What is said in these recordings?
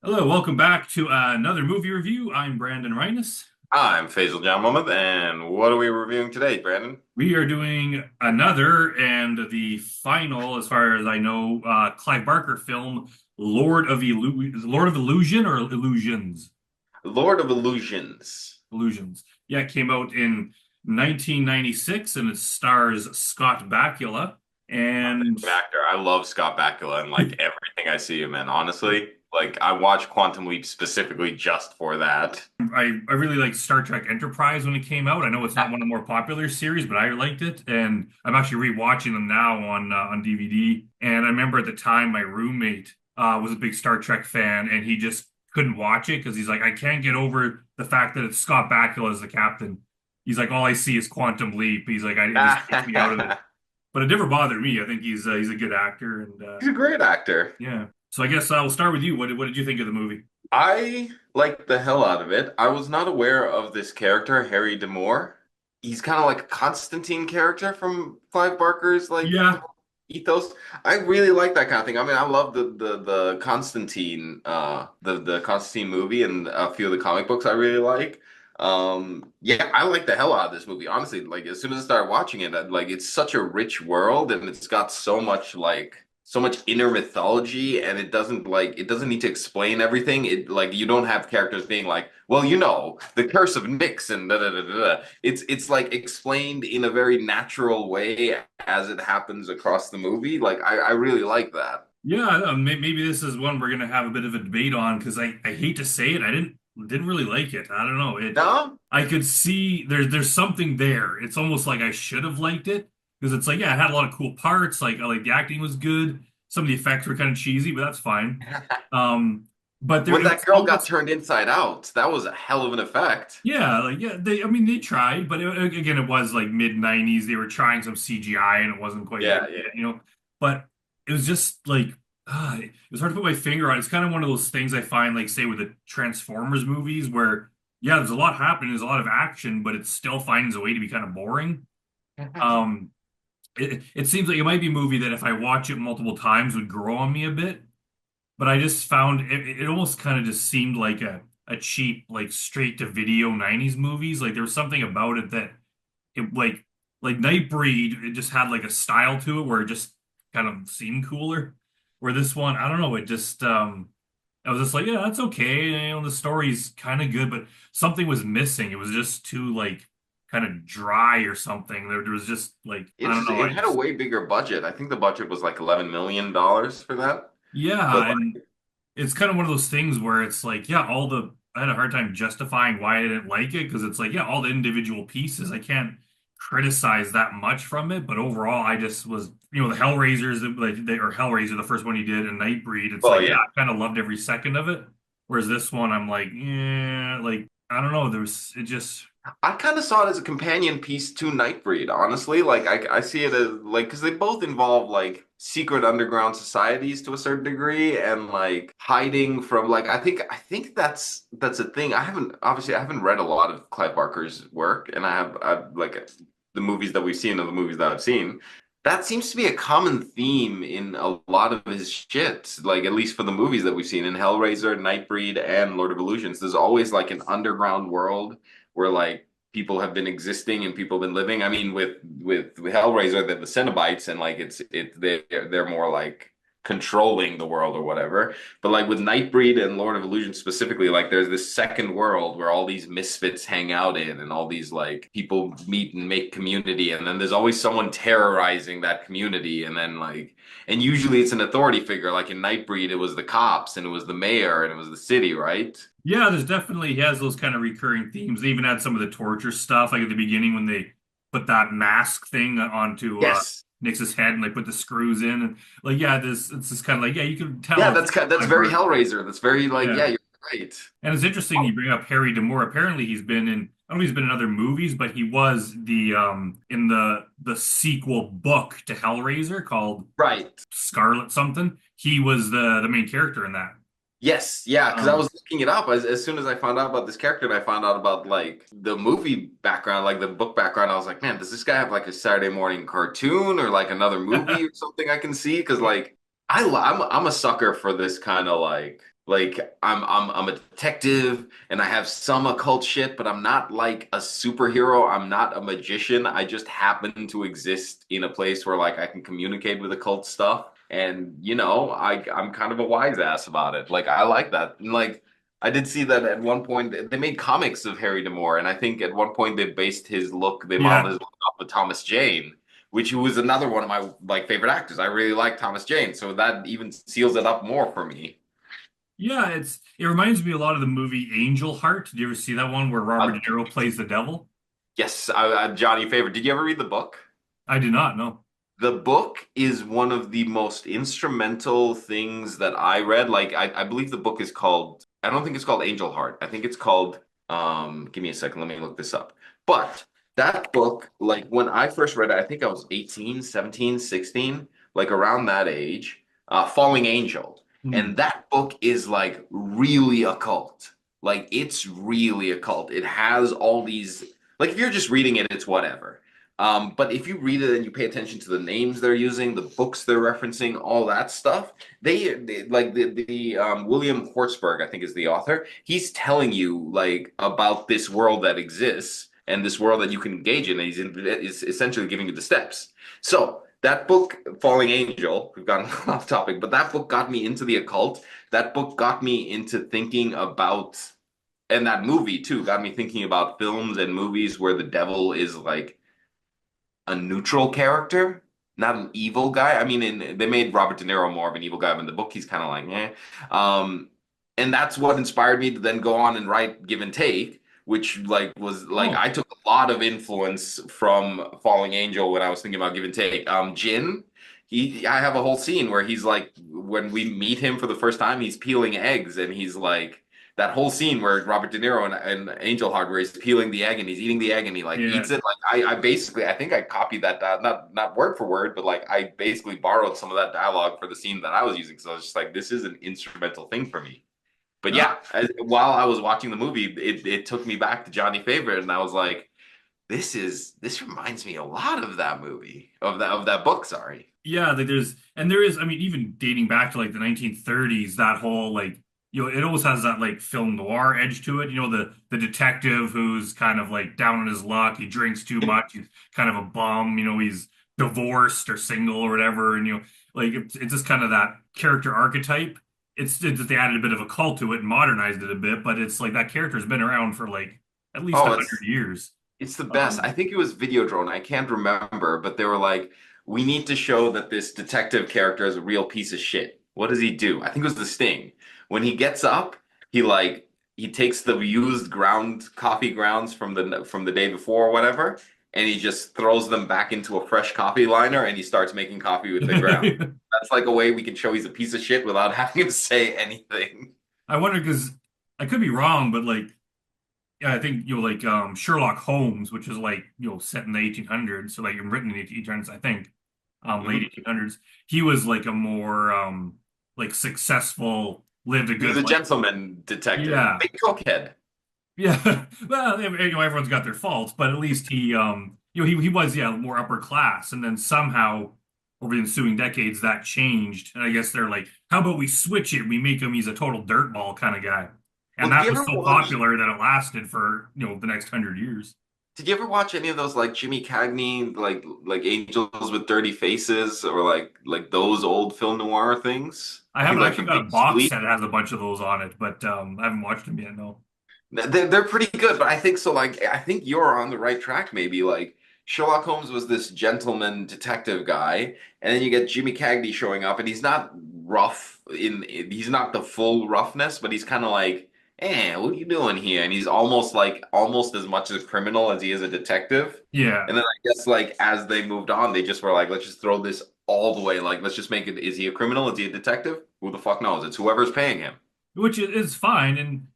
Hello, welcome back to another movie review. I'm Brandon Reines. I'm Faizel John Muhammad, and what are we reviewing today, Brandon? We are doing another and the final, as far as I know, Clive Barker film, Lord of Illusion or Illusions? Lord of Illusions. Illusions. Yeah, it came out in 1996 and it stars Scott Bakula. My And favorite actor. I love Scott Bakula and like everything I see him in. Honestly, like I watched Quantum Leap specifically just for that. I really liked Star Trek Enterprise when it came out. I know it's not one of the more popular series, but I liked it, and I'm actually rewatching them now on DVD. And I remember at the time my roommate was a big Star Trek fan, and he just couldn't watch it because he's like, I can't get over the fact that it's Scott Bakula as the captain. He's like, all I see is Quantum Leap. He's like, it just takes me out of it. But it never bothered me. I think he's a good actor, and He's a great actor. yeah. So I guess we'll start with you. What did you think of the movie? I like the hell out of it. I was not aware of this character, Harry Demore. He's kind of like a Constantine character from Clive Barker's like Yeah. ethos. I really like that kind of thing. I mean, I love the Constantine the Constantine movie and a few of the comic books I really like. Yeah, I like the hell out of this movie. Honestly, like as soon as I started watching it, like it's such a rich world and it's got so much so much inner mythology and it doesn't need to explain everything. It like you don't have characters being like, well, the curse of Nyx and da da da da. Da. It's like explained in a very natural way as it happens across the movie. Like I really like that. Yeah, maybe this is one we're gonna have a bit of a debate on because I hate to say it, I didn't really like it. I don't know. No? I could see there's something there. It's almost like I should have liked it because it's like yeah, it had a lot of cool parts. Like the acting was good. Some of the effects were kind of cheesy, but that's fine. Um, but there When it that was girl got almost turned inside out, that was a hell of an effect. yeah, like yeah, they I mean they tried, but again it was like mid 90s. They were trying some CGI and it wasn't quite there Yeah, yeah. yet, you know. But it was just like it was hard to put my finger on. It's kind of one of those things I find like say with the Transformers movies where yeah, there's a lot happening, there's a lot of action, but it still finds a way to be kind of boring. Um it seems like it might be a movie that if I watch it multiple times would grow on me a bit, but I just found it almost kind of just seemed like a cheap like straight to video 90s movies. Like there was something about it that it like Nightbreed, it just had like a style to it where it just kind of seemed cooler. Where this one, I don't know, it just I was just like, yeah, that's okay. You know, the story's kind of good, but something was missing. It was just too like kind of dry or something. There was just like I don't know. It had a way bigger budget. I think the budget was like $11 million for that. But Yeah, and it's kind of one of those things where it's like, yeah, I had a hard time justifying why I didn't like it because it's like, yeah, all the individual pieces, I can't criticize that much from it, but overall, I just was, you know, the Hellraisers, like they or Hellraiser, the first one he did, and Nightbreed, it's well, like, yeah, yeah. I kind of loved every second of it. Whereas this one, I'm like, yeah, like I don't know, it just, I kind of saw it as a companion piece to Nightbreed, honestly. Like I see it as like because they both involve like secret underground societies to a certain degree and like hiding from like I think that's a thing. I haven't read a lot of Clive Barker's work and I've like the movies that we've seen or the movies that I've seen. That seems to be a common theme in a lot of his shit, like at least for the movies that we've seen in Hellraiser, Nightbreed, and Lord of Illusions. There's always like an underground world where like people have been existing and people have been living. I mean, with Hellraiser, they're the Cenobites, and like they're more like controlling the world or whatever. But like with Nightbreed and Lord of Illusion specifically, like there's this second world where all these misfits hang out in, and all these like people meet and make community, and then there's always someone terrorizing that community, and then like. And usually it's an authority figure. Like in Nightbreed, it was the cops and it was the mayor and it was the city, right? yeah, there's definitely, he has those kind of recurring themes. They even had some of the torture stuff, like at the beginning when they put that mask thing onto Yes. Nix's head and they put the screws in and like yeah, this it's just kind of like yeah, you can tell Yeah, it's that's Clive very Barker. Hellraiser. That's very like, Yeah. yeah, you're right. And it's interesting you bring up Harry D'Amour. Apparently he's been in I don't know if he's been in other movies, but he was the in the sequel book to Hellraiser called Right. Scarlet something. He was the main character in that. Yes, yeah, because I Um was looking it up as soon as I found out about this character and I found out about like the movie background, like the book background, I was like, man, does this guy have like a Saturday morning cartoon or like another movie or something I can see? Because like I'm a sucker for this kind of Like I'm a detective and I have some occult shit, but I'm not like a superhero. I'm not a magician. I just happen to exist in a place where like I can communicate with occult stuff. And I'm kind of a wise ass about it. Like I like that. And like I did see that at one point they made comics of Harry D'Amour, and I think at one point they modeled Yeah. his look off of Thomas Jane, which was another one of my like favorite actors. I really like Thomas Jane, so that even seals it up more for me. Yeah, it reminds me a lot of the movie Angel Heart. Did you ever see that one where Robert Uh, De Niro plays the devil? yes, Johnny Favorite. Did you ever read the book? I did not know. The book is one of the most instrumental things that I read. Like, I believe the book is called, I don't think it's called Angel Heart. I think it's called, give me a second, let me look this up. But that book, like, when I first read it, I think I was 18, 17, 16, like around that age, Falling Angel. Hmm. And that book is like really occult. Like, it's really occult. It has all these, like, if you're just reading it, it's whatever. But if you read it and you pay attention to the names they're using, the books they're referencing, all that stuff, they like the William Hortzberg, I think is the author. He's telling you like about this world that exists and this world that you can engage in. And is essentially giving you the steps. So that book, Falling Angel, we've gotten off topic, but that book got me into the occult. That book got me into thinking about, and that movie too got me thinking about films and movies where the devil is like a neutral character, not an evil guy. I mean, they made Robert De Niro more of an evil guy, but in the book he's kind of like, eh. And that's what inspired me to then go on and write Give and Take, which like was like Oh, I took a lot of influence from Falling Angel when I was thinking about Give and Take. Jin, I have a whole scene where he's like, when we meet him for the first time, he's peeling eggs, and he's like that whole scene where Robert De Niro and Angel Heart, where he's peeling the egg and he's eating the egg and he like yeah. eats it. Like I basically, I think I copied that, not word for word, but like I basically borrowed some of that dialogue for the scene that I was using. So I was just like, this is an instrumental thing for me. But No, yeah, while I was watching the movie, it took me back to Johnny Favorite, and I was like, this reminds me a lot of that movie, of that book. Sorry. yeah, like there is, I mean, even dating back to like the 1930s, that whole like, it always has that like film noir edge to it. The detective who's kind of like down on his luck. He drinks too much. He's kind of a bum. He's divorced or single or whatever. And like it's just kind of that character archetype. It's just they added a bit of a cult to it and modernized it a bit, but it's like that character's been around for like at least a Oh, hundred years. it's the best. I Um, think it was Videodrone. I can't remember, but they were like, we need to show that this detective character is a real piece of shit. What does he do? I think it was the Sting. When he gets up, he like he takes the used ground coffee grounds from the day before or whatever, and he just throws them back into a fresh coffee liner and he starts making coffee with the ground. That's like a way we can show he's a piece of shit without having him say anything. I wonder because I could be wrong, but like yeah, I think like Sherlock Holmes, which is like set in the 1800s, so like written in the 1800s, I think, late Mhm. 1800s. He was like a more like successful, lived a He was good a life. gentleman detective, Yeah, big cokehead. yeah. Well, everyone's got their faults, but at least he he was more upper class, and then somehow over the ensuing decades that changed, and I guess they're like, how about we switch it? We make him he's a total dirtball kind of guy. And Well, did that you was ever so watch? popular that it lasted for, the next 100 years. Did you ever watch any of those like Jimmy Cagney, like Angels with Dirty Faces, or like those old film noir things? I I think haven't like actually The got a Big box Sleep. set that has a bunch of those on it, but I haven't watched them yet, no. They're pretty good, but I think so. Like I think you're on the right track. Maybe like Sherlock Holmes was this gentleman detective guy, and then you get Jimmy Cagney showing up, and he's not rough he's not the full roughness, but he's kind of like, what are you doing here? And he's almost like almost as much a criminal as he is a detective. Yeah. And then I guess like as they moved on, they just were like, let's just throw this all the way. Like let's just make it. Is he a criminal? Is he a detective? Who the fuck knows? It's whoever's paying him. Which is fine. And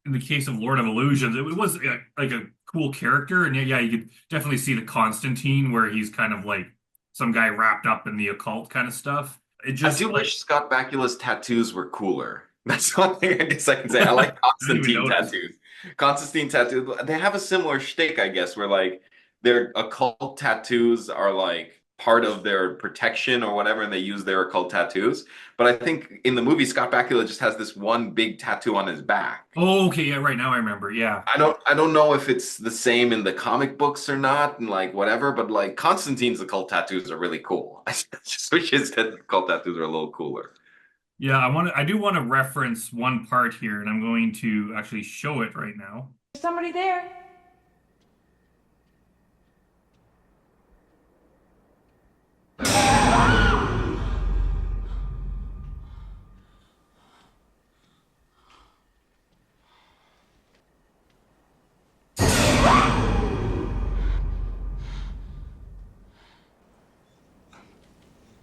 in the case of Lord of Illusions, it was like a cool character. And yeah, you could definitely see the Constantine where he's kind of like some guy wrapped up in the occult kind of stuff. It I just do like, wish Scott Bakula's tattoos were cooler. That's one thing I guess I can say. I I like didn't even Constantine notice. tattoos. Constantine tattoos. They have a similar shtick, I guess, where like their occult tattoos are like part of their protection or whatever, and they use their occult tattoos. But I think in the movie, Scott Bakula just has this one big tattoo on his back. Oh, okay, yeah, right now I remember. Yeah. I don't know if it's the same in the comic books or not, and like whatever, but like Constantine's occult tattoos are really cool. I just wish his occult tattoos are a little cooler. Yeah, I do want to reference one part here, and I'm going to actually show it right now. Somebody there.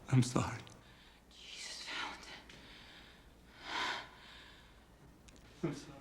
I'm sorry. Jesus, Valentin. I'm sorry.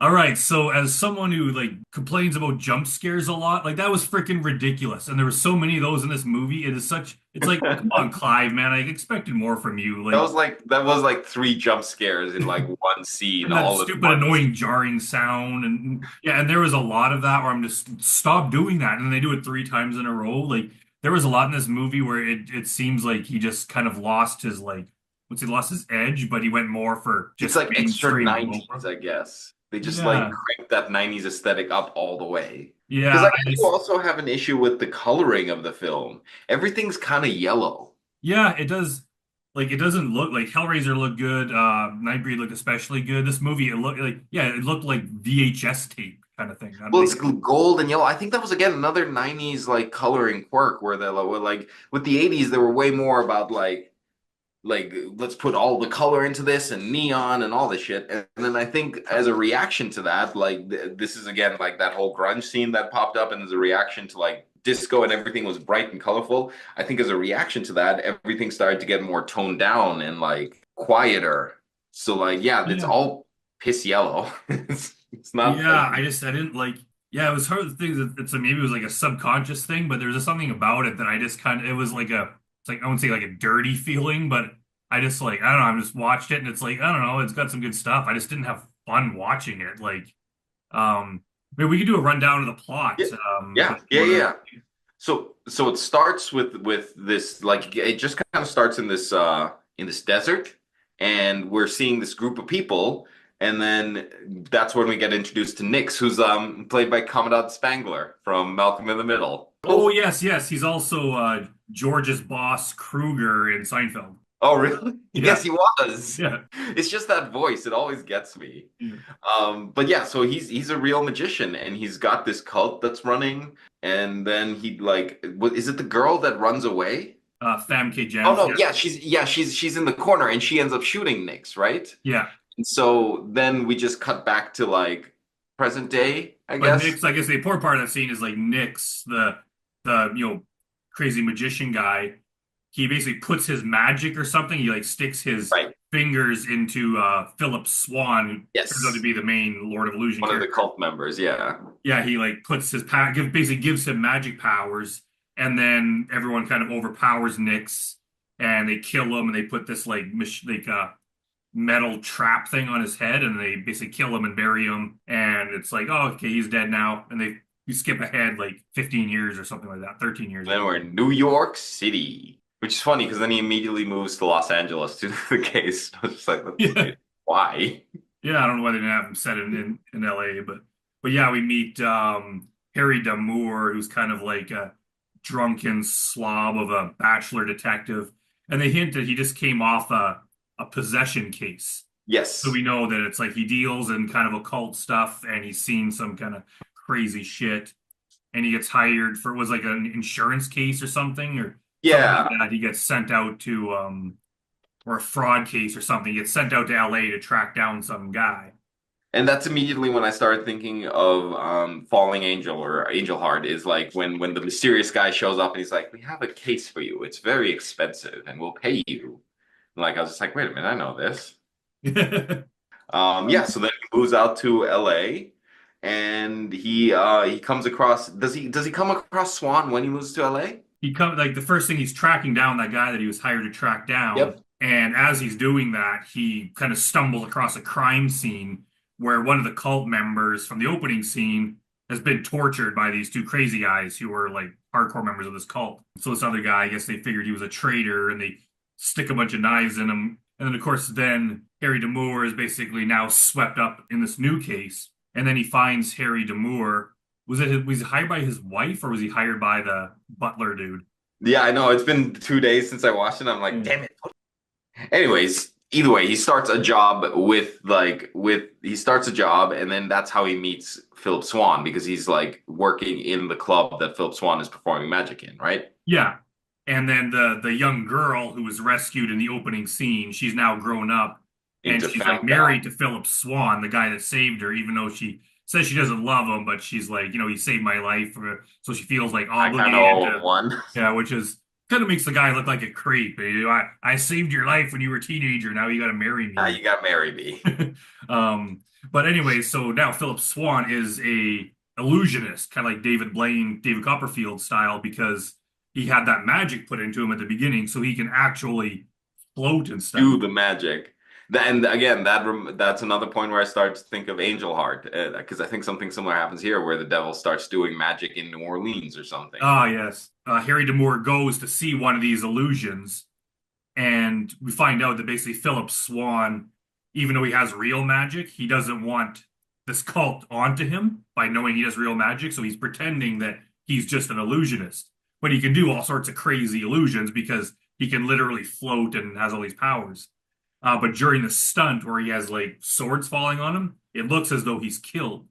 All right, so as someone who like complains about jump scares a lot, like that was freaking ridiculous, and there were so many of those in this movie. It is such, it's like, come on, Clive, man, I expected more from you. Like, That was like three jump scares in like one scene and that all at stupid, once. annoying, jarring sound, and yeah, and there was a lot of that where I'm just stop doing that, and they do it three times in a row. Like, there was a lot in this movie where it seems like he just kind of lost his like, what's he lost his edge, but he went more for It's just like being extra straight 90s, gore. I guess. They just like Yeah, crank that 90s aesthetic up all the way. Because yeah, like I I do just. also have an issue with the coloring of the film. Everything's kind of yellow. Yeah, it does. Like it doesn't look like Hellraiser looked good. Nightbreed looked especially good. This movie, it looked like yeah, it looked like VHS tape kind of thing. I don't Well, know. it's gold and yellow. I think that was again another 90s like coloring quirk where they were like with the 80s they were way more about like let's put all the color into this and neon and all this shit. And then I think as a reaction to that, like this is again like that whole grunge scene that popped up, and as a reaction to like disco and everything was bright and colorful. I think as a reaction to that, everything started to get more toned down and like quieter. So like yeah, it's Yeah, all piss yellow. It's not like yeah. I didn't like. Yeah, it was hard to think that it's maybe it was like a subconscious thing, but there was just something about it that I just kind of it was like a it's like I wouldn't say like a dirty feeling, but I just like I don't know. I just watched it and it's like I don't know. It's got some good stuff. I just didn't have fun watching it. Like maybe we could do a rundown of the yeah, plot. yeah, If you yeah, want yeah. So it starts with this like it just kind of starts in this desert, and we're seeing this group of people, and then that's when we get introduced to Nix, who's played by Commandant Spangler from Malcolm in the Middle. Oh Both. yes, yes. He's also George's boss Kruger in Seinfeld. Oh, really? Yeah, Yes, he was. yeah, It's just that voice; it always gets me. yeah. But yeah, so he's a real magician, and he's got this cult that's running, and then he like, what is it? The girl that runs away? Famke Oh Janssen. no, she's in the corner and she ends up shooting Nix, right? Yeah. And so then we just cut back to like present day, I But guess. Nick's, I guess the important part of that scene is like Nick's the crazy magician guy. He basically puts his magic or something. He like sticks his Right. fingers into Philip Swan, who turns out to Yes. be the main Lord of Illusion One of the character. cult members, yeah. Yeah, he like puts his basically gives him magic powers, and then everyone kind of overpowers Nyx, and they kill him, and they put this like metal trap thing on his head, and they basically kill him and bury him, and it's like, oh, okay, he's dead now, and they you skip ahead like 15 years or something like that, 13 years, I Then think. we're in New York City, which is funny because then he immediately moves to Los Angeles to do the case. I was just like, Yeah, why? yeah, I don't know why they didn't have him set in LA, but yeah, we meet Harry Damour, who's kind of like a drunken slob of a bachelor detective, and they hint that he just came off a possession case. So Yes. we know that it's like he deals in kind of occult stuff and he's seen some kind of crazy shit and he gets hired for it was like an insurance case or something like Yeah. that. He gets sent out to or a fraud case or something. He gets sent out to LA to track down some guy. And that's immediately when I started thinking of Falling Angel or Angel Heart is like when the mysterious guy shows up and he's like, "We have a case for you. It's very expensive and we'll pay you." And like I was just like, "Wait a minute, I know this." Yeah, so then he moves out to LA and he comes across does he come across Swan when he moves to LA? He comes like the first thing he's tracking down that guy that he was hired to track down. Yep. And as he's doing that, he kind of stumbles across a crime scene where one of the cult members from the opening scene has been tortured by these two crazy guys who were like hardcore members of this cult. So this other guy, I guess they figured he was a traitor and they stick a bunch of knives in him. And then of course then Harry Damour is basically now swept up in this new case. And then he finds Harry Damour. Was he hired by his wife or was he hired by the butler dude? Yeah, I know. It's been 2 days since I watched it. I'm like, Yeah. damn it. Anyways, either way, he starts a job he starts a job, and then that's how he meets Philip Swan because he's like working in the club that Philip Swan is performing magic in, right? Yeah. And then the young girl who was rescued in the opening scene, she's now grown up and Into she's like femme guy. married to Philip Swan, the guy that saved her, even though she says she doesn't love him, but she's like, he saved my life. So she feels like I kind of owe obligated him to, one. yeah, which is kind of makes the guy look like a creep. I saved your life when you were a teenager. Now you got to marry Ah, me. you got marry me. Um, but anyway, so now Philip Swan is a illusionist, kind of like David Blaine, David Copperfield style, because he had that magic put into him at the beginning, so he can actually float and stuff. Do the magic. And again, that's another point where I start to think of Angel Heart, because I think something similar happens here, where the devil starts doing magic in New Orleans or something. Ah, yes. Harry Damour goes to see one of these illusions, and we find out that basically Philip Swan, even though he has real magic, he doesn't want this cult onto him by knowing he has real magic, so he's pretending that he's just an illusionist. But he can do all sorts of crazy illusions because he can literally float and has all these powers. But during the stunt where he has like swords falling on him, it looks as though he's killed.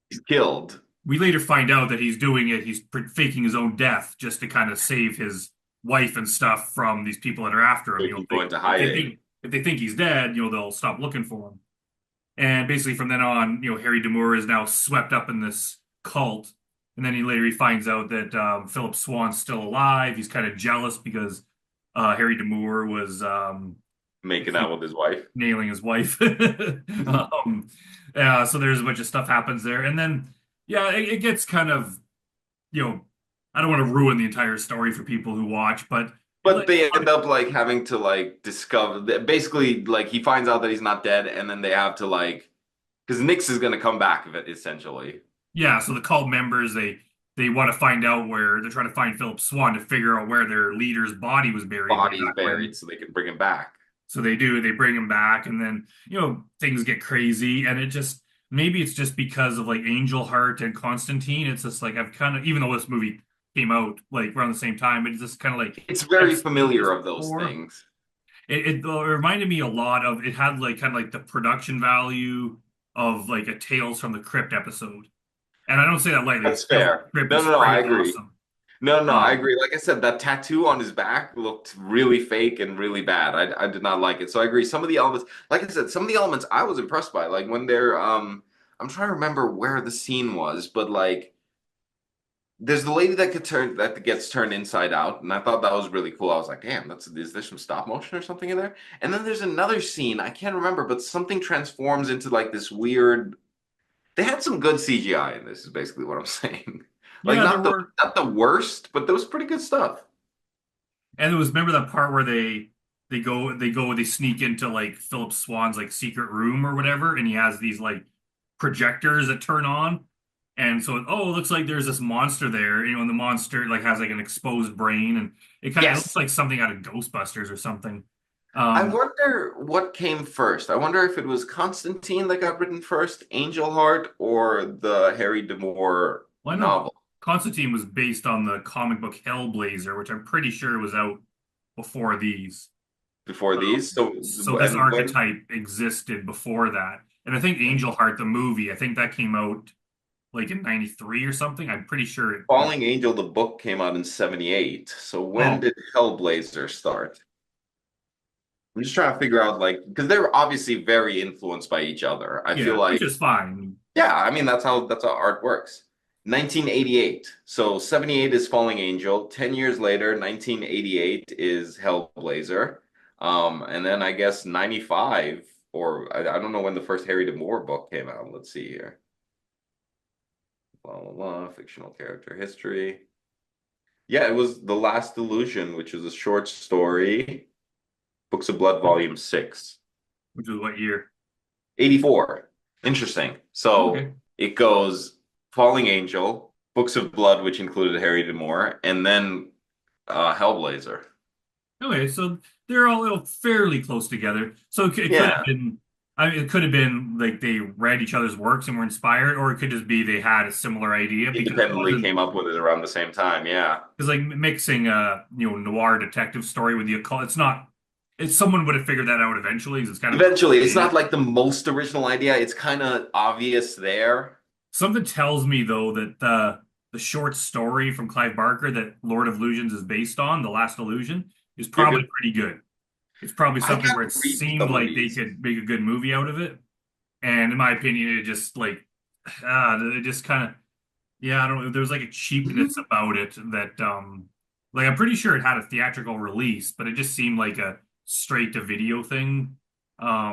He's killed. We later find out that he's doing it, he's faking his own death just to kind of save his wife and stuff from these people that are after him. So he can go into hiding. If they think he's dead, they'll stop looking for him. And basically from then on, Harry Damour is now swept up in this cult. And then he finds out that Philip Swan's still alive. He's kind of jealous because Harry Damour was Making out with his wife. nailing his wife. So there's a bunch of stuff happens there. And then, yeah, it gets kind of, you know, I don't want to ruin the entire story for people who watch, but But they end up like having to like discover basically like he finds out that he's not dead, and then they have to like because Nyx is gonna come back essentially. yeah, so the cult members they want to find out where they're trying to find Philip Swan to figure out where their leader's body was buried way Body's back when. buried, so they can bring him back. So they bring him back, and then things get crazy, and maybe it's just because of like Angel Heart and Constantine. It's just like I've kind of even though this movie came out like around the same time, it's just kind of like It's very I've seen this familiar of those before. things. It reminded me a lot of it had like kind of like the production value of like a Tales from the Crypt episode. And I don't say that lightly. That's Tales from the fair. Crypt No, is no, no, I friggin' agree. awesome. No, no, I Um, agree. Like I said, that tattoo on his back looked really fake and really bad. I did not like it. So I agree. Some of the elements, like I said, some of the elements I was impressed by. Like when they're I'm trying to remember where the scene was, but like there's the lady that gets turned inside out, and I thought that was really cool. I was like, damn, is there some stop motion or something in there? And then there's another scene, I can't remember, but something transforms into like this weird. They had some good CGI in this, is basically what I'm saying. Like yeah, there were, not the worst, but there was pretty good stuff. and it was remember that part where they sneak into like Philip Swan's like secret room or whatever, and he has these like projectors that turn on, and so it looks like there's this monster there, and the monster like has like an exposed brain, and it looks Yes. like something out of Ghostbusters or something. I Um, wonder what came first. I wonder if it was Constantine that got written first, Angel Heart, or the Harry D'Amour well, I know novel Constantine was based on the comic book Hellblazer, which I'm pretty sure was out before these. before these. So, So this and when archetype existed before that. And I think Angel Heart, the movie, I think that came out like in 93 or something. I'm pretty sure Falling Angel, the book came out in 78. So when oh, did Hellblazer start? I'm just trying to figure out like because they're obviously very influenced by each other. I feel yeah, like which is fine. yeah, I mean that's how art works. 1988. So 78 is Falling Angel. 10 years later, 1988 is Hellblazer. And then I guess 95 or I don't know when the first Harry D'Amour book came out. Let's see here. Blah blah blah. Fictional character history. Yeah, it was The Last Illusion, which is a short story. Books of Blood, Volume 6. Which was what year? 84. Interesting. Oh, So okay. it goes Falling Angel, Books of Blood, which included Harry Moore, and then Hellblazer. Okay, so they're all fairly close together. So it could have Yeah, been, I mean, it could have been like they read each other's works and were inspired, or it could just be they had a similar idea because it independently wasn't came up with it around the same time. Yeah. because like mixing a noir detective story with the occult. It's not. It's someone would have figured that out eventually. 'Cause it's kind of a Eventually, it's idea. not like the most original idea. It's kind of obvious there. Something tells me though that the short story from Clive Barker that Lord of Illusions is based on, The Last Illusion, is You're probably good. pretty good. It's probably I something where it gotta read seemed some of like they these. could make a good movie out of it. And in my opinion, it just like it just kind of yeah, I don't know. There was like a cheapness about it that like I'm pretty sure it had a theatrical release, but it just seemed like a straight to video thing. I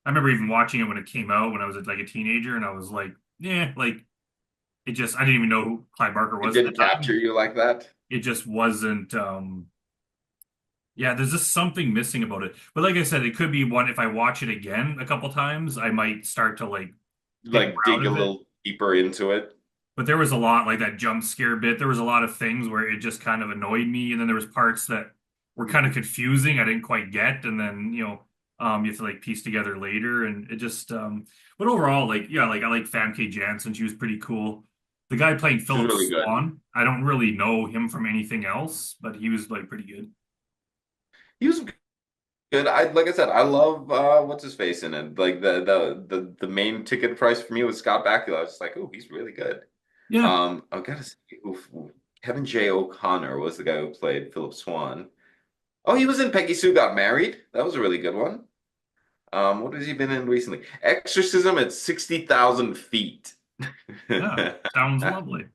remember even watching it when it came out when I was like a teenager, and I was like, yeah, like it just I didn't even know who Clive Barker It was at the didn't capture time. you like that. It just wasn't yeah, there's just something missing about it. But like I said, it could be one if I watch it again a couple times, I might start to like pick Like more out dig a of it. little deeper into it. But there was a lot like that jump scare bit. There was a lot of things where it just kind of annoyed me, and then there was parts that were kind of confusing. I didn't quite get, and then you have to like piece together later, and it just. But overall, like yeah, like I like Famke Janssen. She was pretty cool. The guy playing She's Philip really good. Swan, I don't really know him from anything else, but he was like pretty good. He was good. I like I said, I love what's his face in it. Like the main ticket price for me was Scott Bakula. I was just like, oh, he's really good. Yeah, I've got to say, Kevin J. O'Connor was the guy who played Philip Swan. Oh, he was in Peggy Sue Got Married. That was a really good one. What has he been in recently? Exorcism at 60,000 feet. yeah, sounds That lovely.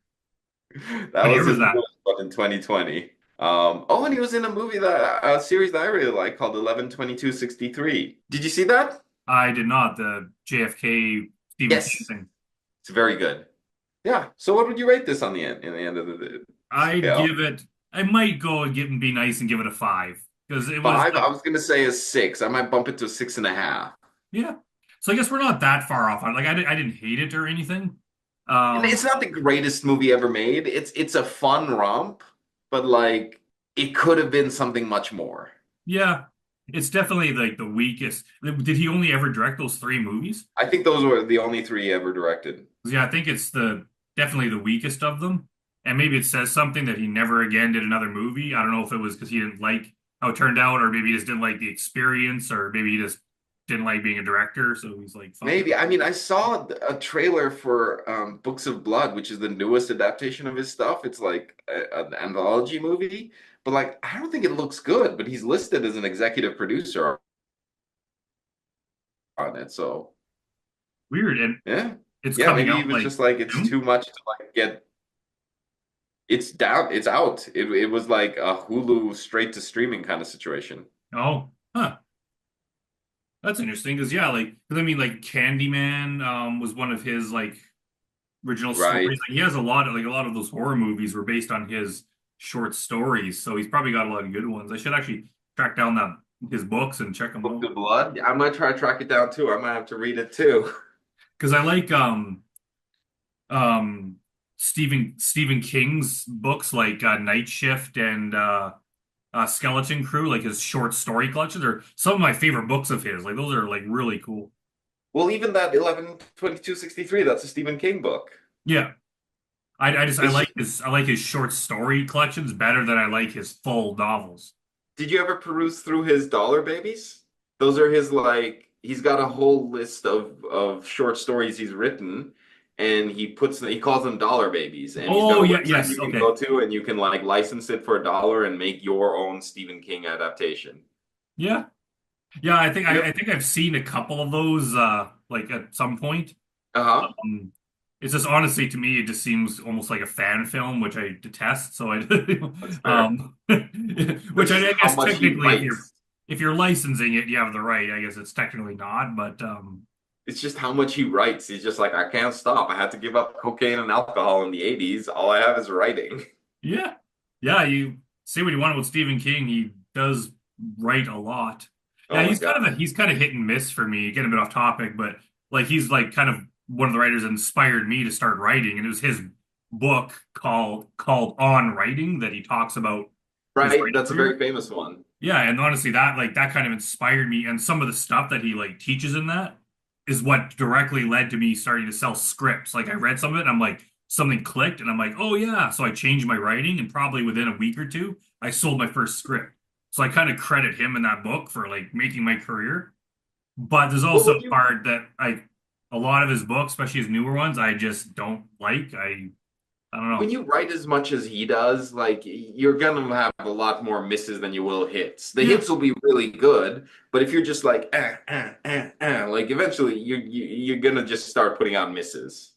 What year was was his that? newest one in 2020. Oh, and he was in a movie that a series that I really like called 11/22/63. Did you see that? I did not. The JFK Stephen King Yes. thing. It's very good. Yeah. So what would you rate this on the end in the end of the I'd scale? give it. I might go and get and be nice and give it a five because it was Five? like I was gonna say a six. I might bump it to a 6.5. yeah. So I guess we're not that far off. Like I didn't hate it or anything. And Um, it's not the greatest movie ever made. It's a fun romp, but like it could have been something much more. yeah, it's definitely like the weakest. Did he only ever direct those three movies? I think those were the only three he ever directed. 'Cause, yeah, I think it's the definitely the weakest of them. And maybe it says something that he never again did another movie. I don't know if it was because he didn't like how it turned out, or maybe he just didn't like the experience, or maybe he just didn't like being a director. So he's like, fuck it. Maybe. I mean, I saw a trailer for Books of Blood, which is the newest adaptation of his stuff. It's like an anthology movie, but like I don't think it looks good. But he's listed as an executive producer on it, so Weird. And yeah, it's yeah. coming Maybe he out was like just like it's June. too much to like get. It's down. It's out. It was like a Hulu straight to streaming kind of situation. Oh, huh. That's interesting because yeah, like 'cause I mean, like Candyman was one of his like original Right. stories. Like he has a lot of like a lot of those horror movies were based on his short stories, so he's probably got a lot of good ones. I should actually track down that his books and check them Book out of Blood. I might try to track it down too. I might have to read it too. because I like um Stephen King's books like Night Shift and Skeleton Crew, like his short story collections are some of my favorite books of his. Like those are like really cool. Well, even that 11/22/63, that's a Stephen King book. Yeah. I It's like just, his short story collections better than I like his full novels. did you ever peruse through his Dollar Babies? Those are his like he's got a whole list of short stories he's written and he calls them Dollar Babies and he's got Oh a yeah, website yes, you can okay. go to and you can like license it for $1 and make your own Stephen King adaptation. Yeah. Yeah, I think Yep. I think I've seen a couple of those like at some point. Uh-huh. It's just honestly to me it just seems almost like a fan film, which I detest. So I That's fair. which That's just I how guess much he technically writes. if you're licensing it, you have the right. I guess it's technically not, but It's just how much he writes. He's just like, I can't stop. I had to give up cocaine and alcohol in the 80s. All I have is writing. yeah. Yeah, you say what you want about Stephen King, he does write a lot. Yeah, Oh my God. he's kind of hit and miss for me. Getting a bit off topic, but like he's like kind of one of the writers inspired me to start writing, and it was his book called On Writing that he talks about his Right, writing that's a career. very famous one. Yeah, and honestly, that kind of inspired me, and some of the stuff that he like teaches in that is what directly led to me starting to sell scripts. Like I read some of it, and I'm like, something clicked, and I'm like, oh yeah. So I changed my writing, and probably within a week or two, I sold my first script. So I kind of credit him in that book for like making my career. But there's What also would a you part that a lot of his books, especially his newer ones, I just don't like. I don't know. when you write as much as he does, like you're gonna have a lot more misses than you will hits. The Yeah, hits will be really good, but if you're just like like eventually you're gonna just start putting out misses.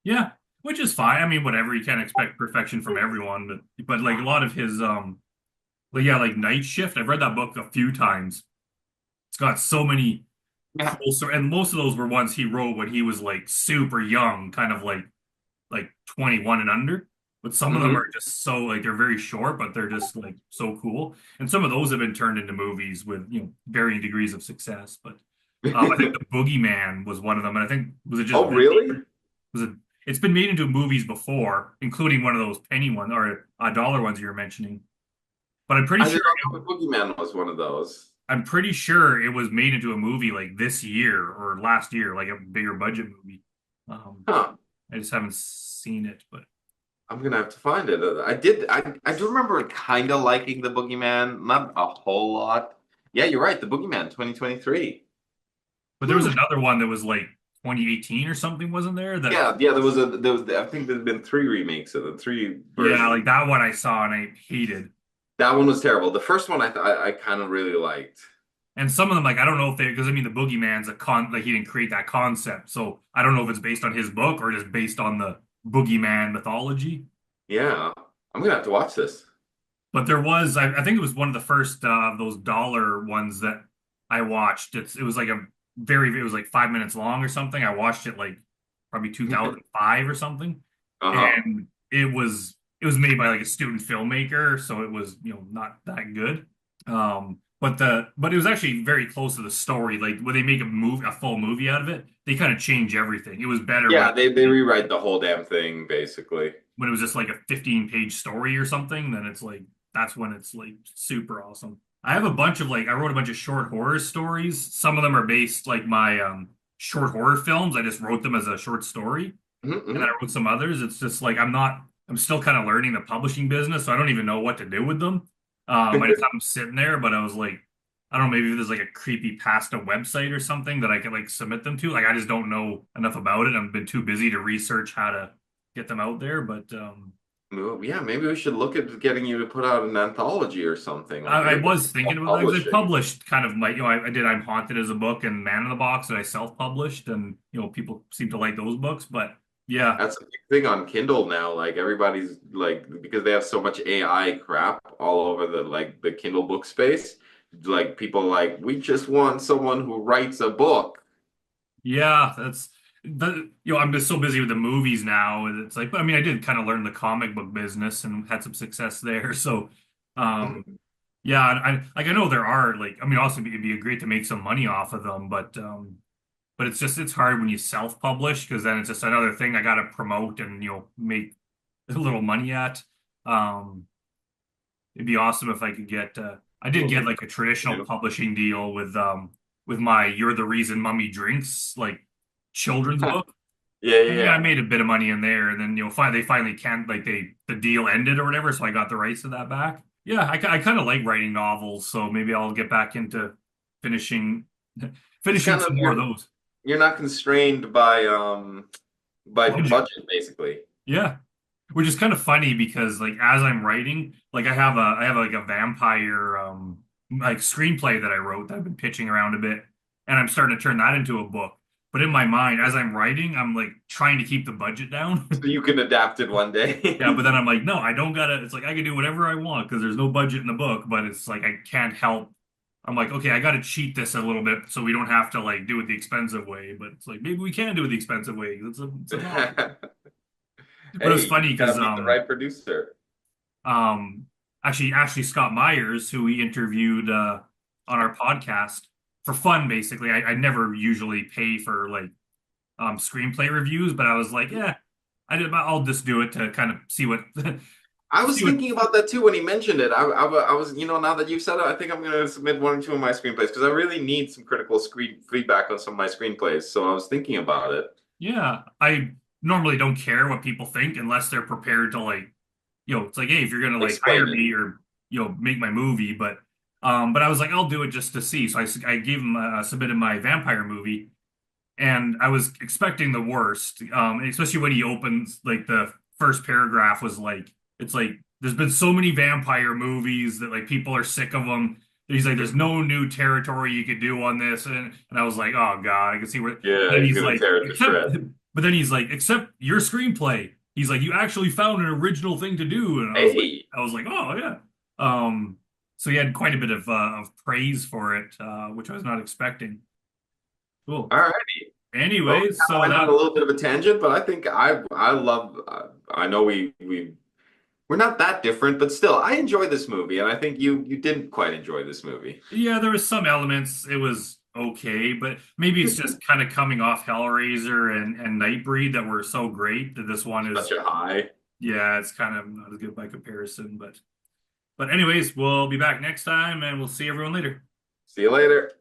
yeah, which is fine. I mean, whatever. You can't expect perfection from everyone, but like a lot of his but yeah, like Night Shift. I've read that book a few times. It's got so many Yeah. cool stories, and most of those were ones he wrote when he was like super young, kind of like 21 and under. But some of them are Hmm. just so like they're very short, but they're just like so cool. And some of those have been turned into movies with varying degrees of success. But I think The Boogeyman was one of them, and I think was it just Oh, really? was it? It's been made into movies before, including one of those penny ones or dollar ones you were mentioning. But I did not know the Boogeyman was one of those. I'm pretty sure it was made into a movie like this year or last year, like a bigger budget movie. Um, Huh. I just haven't seen it, but I'm gonna have to find it. I do remember kind of liking the Boogeyman, not a whole lot. Yeah, you're right. The Boogeyman 2023. there was Hmm. another one that was like 2018 or something, wasn't there? That Yeah, there was I think there's been three remakes of it, three yeah, like versions. that one I saw and I hated. That one was terrible. The first one I kind of really liked. And some of them, like I don't know if they because I mean the Boogeyman's a con like he didn't create that concept, so I don't know if it's based on his book or just based on the Boogeyman mythology. Yeah, I'm gonna have to watch this. But there was, I think it was one of the first of those dollar ones that I watched. It was like it was like 5 minutes long or something. I watched it like probably 2005 or something, Uh-huh. and it was made by like a student filmmaker, so it was not that good. But it was actually very close to the story. Like when they make a full movie out of it, they kind of change everything. It was better Yeah, they rewrite the whole damn thing basically. when it was just like a 15-page story or something, then it's like that's when it's like super awesome. I have a bunch of like I wrote a bunch of short horror stories. Some of them are based like my short horror films. I just wrote them as a short story. And then Hmm. I wrote some others. It's just like I'm still kind of learning the publishing business, so I don't even know what to do with them. I just have them sitting there, but I was like, I don't know, maybe there's like a creepy pasta website or something that I could like submit them to. Like I just don't know enough about it. I've been too busy to research how to get them out there, but Well, yeah, maybe we should look at getting you to put out an anthology or something. Like I maybe was thinking about that because I publishing. published kind of my, I did I'm Haunted as a book and Man in the Box that I self-published, and people seem to like those books, but yeah. That's a big thing on Kindle now. Like everybody's like because they have so much AI crap all over the Kindle book space. Like people like we just want someone who writes a book. Yeah, I'm just so busy with the movies now. And it's like, but I mean, I did kind of learn the comic book business and had some success there. So, um, yeah, and I know there are like, I mean, also it'd be great to make some money off of them, but it's hard when you self-publish because then it's just another thing I got to promote and make a little money at. Um, it'd be awesome if I could get. I did get like a traditional publishing deal with my "You're the Reason Mummy Drinks" like children's book. Yeah, yeah, And yeah, I yeah. made a bit of money in there, and then they finally can't like the deal ended or whatever, so I got the rights to that back. Yeah, I kind of like writing novels, so maybe I'll get back into finishing It's finishing kind some of more of those. you're not constrained by Budget. budget basically. Yeah. Which is kind of funny because like as I'm writing, like I have like a vampire like screenplay that I wrote that I've been pitching around a bit, and I'm starting to turn that into a book. But in my mind, as I'm writing, I'm like trying to keep the budget down. So you can adapt it one Yeah, day. but then I'm like, no, I don't gotta. It's like I can do whatever I want because there's no budget in the book, but it's like I can't help. I'm like, okay, I gotta cheat this a little bit so we don't have to like do it the expensive way. But it's like maybe we can do it the expensive way. It's a novel. But it was Hey, you funny gotta because meet the right producer. Um, actually, Scott Myers, who we interviewed on our podcast for fun, basically. I never usually pay for like screenplay reviews, but I was like, yeah, I'll just do it to kind of see what I was see what. thinking about that too when he mentioned it. I was, now that you've said it, I think I'm going to submit one or two of my screenplays because I really need some critical screen feedback on some of my screenplays. So I was thinking about it. Yeah, I normally don't care what people think unless they're prepared to like, it's like, hey, if you're gonna like hire Explain it. me or make my movie, but I was like, I'll do it just to see. So I gave him submitted my vampire movie, and I was expecting the worst, especially when he opens like the first paragraph was like, it's like there's been so many vampire movies that like people are sick of them. He's like, there's no new territory you could do on this, and I was like, oh God, I can see where. Yeah, Then he's he's going to like, tear it to except, shreds. but then he's like, except your screenplay. He's like, you actually found an original thing to do, and Hey, I was like, oh yeah. Um, so he had quite a bit of praise for it, which I was not expecting. Cool. all right. Well, we Anyways, kind of so went on a that little bit of a tangent, but I think I love. I know we're not that different, but still, I enjoy this movie, and I think you didn't quite enjoy this movie. yeah, there was some elements. It was okay, but maybe it's just kind of coming off Hellraiser and Nightbreed that were so great that this one Such is, a high. yeah, it's kind of not as good by comparison. But anyways, we'll be back next time, and we'll see everyone later. See you later.